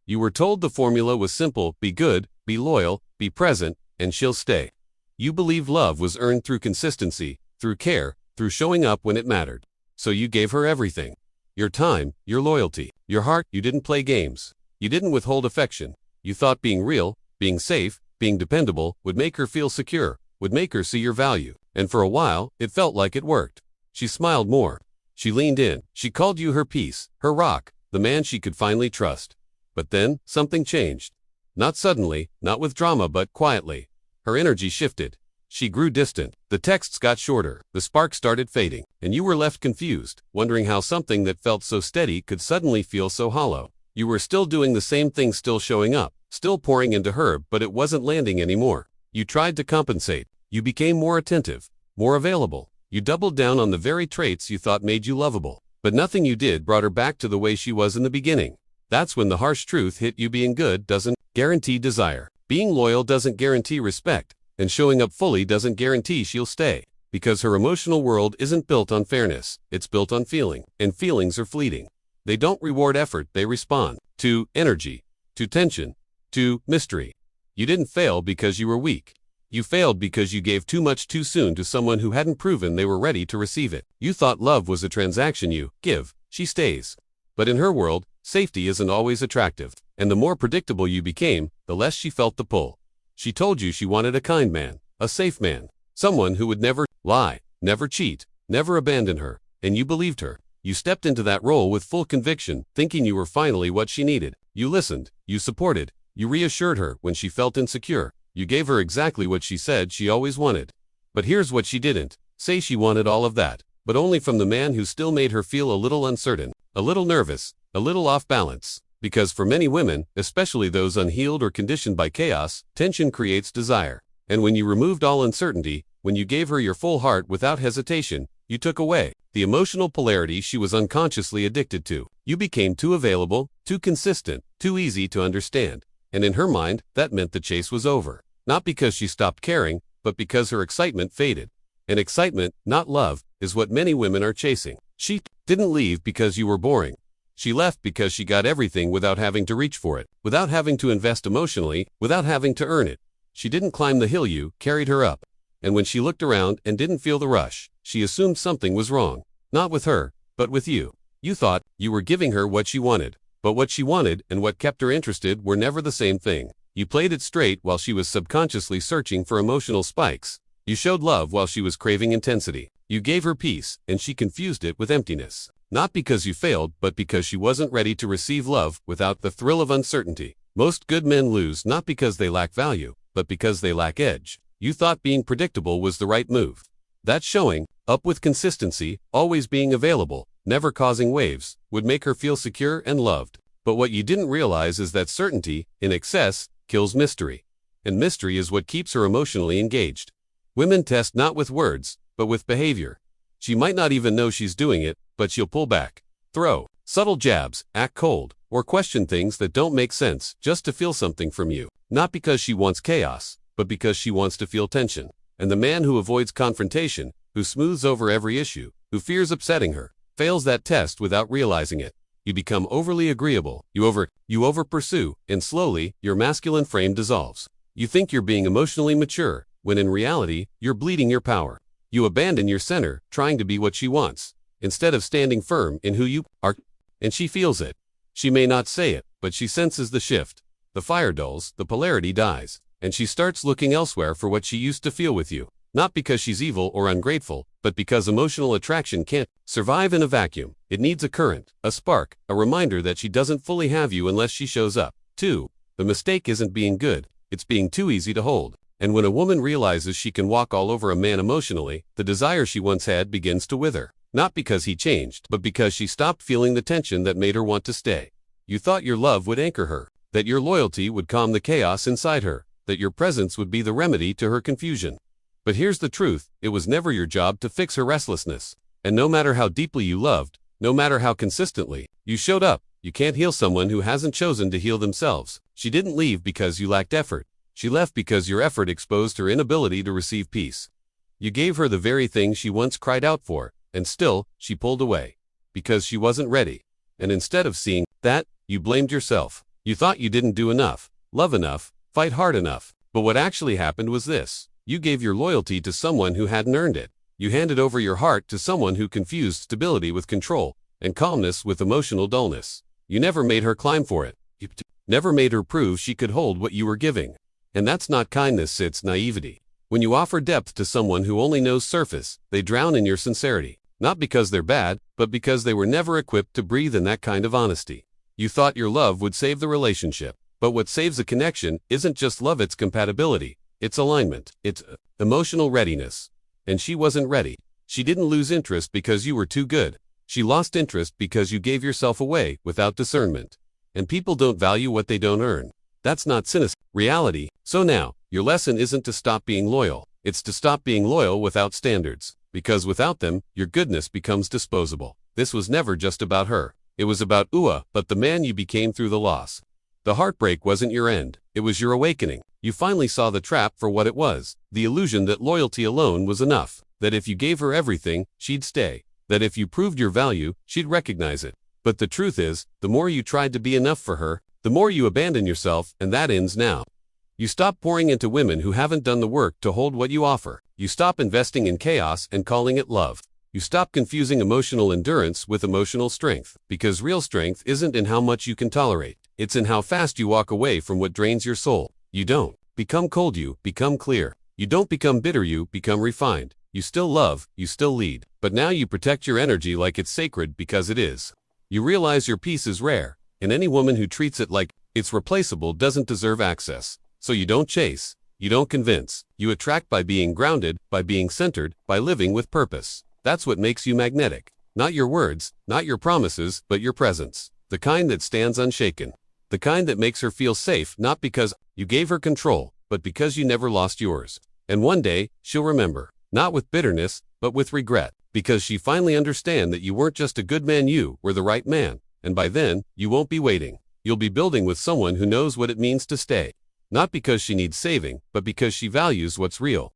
You were told the formula was simple: be good, be loyal, be present, and she'll stay. You believed love was earned through consistency, through care, through showing up when it mattered. So you gave her everything. Your time, your loyalty, your heart. You didn't play games. You didn't withhold affection. You thought being real, being safe, being dependable would make her feel secure, would make her see your value. And for a while, it felt like it worked. She smiled more. She leaned in. She called you her peace, her rock, the man she could finally trust. But then, something changed. Not suddenly, not with drama, but quietly. Her energy shifted. She grew distant. The texts got shorter. The spark started fading. And you were left confused, wondering how something that felt so steady could suddenly feel so hollow. You were still doing the same thing, still showing up, still pouring into her, but it wasn't landing anymore. You tried to compensate. You became more attentive, more available. You doubled down on the very traits you thought made you lovable. But nothing you did brought her back to the way she was in the beginning. That's when the harsh truth hit you: being good doesn't guarantee desire. Being loyal doesn't guarantee respect. And showing up fully doesn't guarantee she'll stay. Because her emotional world isn't built on fairness, it's built on feeling. And feelings are fleeting. They don't reward effort, they respond to energy, to tension, to mystery. You didn't fail because you were weak. You failed because you gave too much too soon to someone who hadn't proven they were ready to receive it. You thought love was a transaction: you give, she stays. But in her world, safety isn't always attractive. And the more predictable you became, the less she felt the pull. She told you she wanted a kind man, a safe man, someone who would never lie, never cheat, never abandon her. And you believed her. You stepped into that role with full conviction, thinking you were finally what she needed. You listened, you supported, you reassured her when she felt insecure. You gave her exactly what she said she always wanted. But here's what she didn't say: she wanted all of that, but only from the man who still made her feel a little uncertain, a little nervous, a little off balance. Because for many women, especially those unhealed or conditioned by chaos, tension creates desire. And when you removed all uncertainty, when you gave her your full heart without hesitation, you took away the emotional polarity she was unconsciously addicted to. You became too available, too consistent, too easy to understand. And in her mind, that meant the chase was over. Not because she stopped caring, but because her excitement faded. And excitement, not love, is what many women are chasing. She didn't leave because you were boring. She left because she got everything without having to reach for it, without having to invest emotionally, without having to earn it. She didn't climb the hill, you carried her up. And when she looked around and didn't feel the rush, she assumed something was wrong. Not with her, but with you. You thought you were giving her what she wanted. But what she wanted and what kept her interested were never the same thing. You played it straight while she was subconsciously searching for emotional spikes. You showed love while she was craving intensity. You gave her peace, and she confused it with emptiness. Not because you failed, but because she wasn't ready to receive love without the thrill of uncertainty. Most good men lose not because they lack value, but because they lack edge. You thought being predictable was the right move. That showing up with consistency, always being available, never causing waves, would make her feel secure and loved. But what you didn't realize is that certainty, in excess, kills mystery. And mystery is what keeps her emotionally engaged. Women test not with words, but with behavior. She might not even know she's doing it, but she'll pull back, throw subtle jabs, act cold, or question things that don't make sense just to feel something from you. Not because she wants chaos, but because she wants to feel tension. And the man who avoids confrontation, who smooths over every issue, who fears upsetting her, fails that test without realizing it. You become overly agreeable, you over-pursue, and slowly, your masculine frame dissolves. You think you're being emotionally mature, when in reality, you're bleeding your power. You abandon your center, trying to be what she wants, instead of standing firm in who you are. And she feels it. She may not say it, but she senses the shift. The fire dulls, the polarity dies, and she starts looking elsewhere for what she used to feel with you. Not because she's evil or ungrateful, but because emotional attraction can't survive in a vacuum. It needs a current, a spark, a reminder that she doesn't fully have you unless she shows up. 2. The mistake isn't being good, it's being too easy to hold. And when a woman realizes she can walk all over a man emotionally, the desire she once had begins to wither. Not because he changed, but because she stopped feeling the tension that made her want to stay. You thought your love would anchor her, that your loyalty would calm the chaos inside her, that your presence would be the remedy to her confusion. But here's the truth: it was never your job to fix her restlessness. And no matter how deeply you loved, no matter how consistently you showed up, you can't heal someone who hasn't chosen to heal themselves. She didn't leave because you lacked effort. She left because your effort exposed her inability to receive peace. You gave her the very thing she once cried out for, and still, she pulled away. Because she wasn't ready. And instead of seeing that, you blamed yourself. You thought you didn't do enough, love enough, fight hard enough. But what actually happened was this. You gave your loyalty to someone who hadn't earned it. You handed over your heart to someone who confused stability with control, and calmness with emotional dullness. You never made her climb for it. You never made her prove she could hold what you were giving. And that's not kindness, it's naivety. When you offer depth to someone who only knows surface, they drown in your sincerity. Not because they're bad, but because they were never equipped to breathe in that kind of honesty. You thought your love would save the relationship. But what saves a connection isn't just love, it's compatibility. It's alignment. It's emotional readiness. And she wasn't ready. She didn't lose interest because you were too good. She lost interest because you gave yourself away without discernment. And people don't value what they don't earn. That's not cynicism, reality. So now, your lesson isn't to stop being loyal. It's to stop being loyal without standards. Because without them, your goodness becomes disposable. This was never just about her. It was about but the man you became through the loss. The heartbreak wasn't your end. It was your awakening. You finally saw the trap for what it was. The illusion that loyalty alone was enough. That if you gave her everything, she'd stay. That if you proved your value, she'd recognize it. But the truth is, the more you tried to be enough for her, the more you abandon yourself, and that ends now. You stop pouring into women who haven't done the work to hold what you offer. You stop investing in chaos and calling it love. You stop confusing emotional endurance with emotional strength. Because real strength isn't in how much you can tolerate. It's in how fast you walk away from what drains your soul. You don't become cold, you become clear. You don't become bitter, you become refined. You still love, you still lead. But now you protect your energy like it's sacred because it is. You realize your peace is rare, and any woman who treats it like it's replaceable doesn't deserve access. So you don't chase, you don't convince. You attract by being grounded, by being centered, by living with purpose. That's what makes you magnetic. Not your words, not your promises, but your presence. The kind that stands unshaken. The kind that makes her feel safe, not because you gave her control, but because you never lost yours. And one day, she'll remember, not with bitterness, but with regret, because she finally understands that you weren't just a good man, you were the right man. And by then, you won't be waiting. You'll be building with someone who knows what it means to stay. Not because she needs saving, but because she values what's real.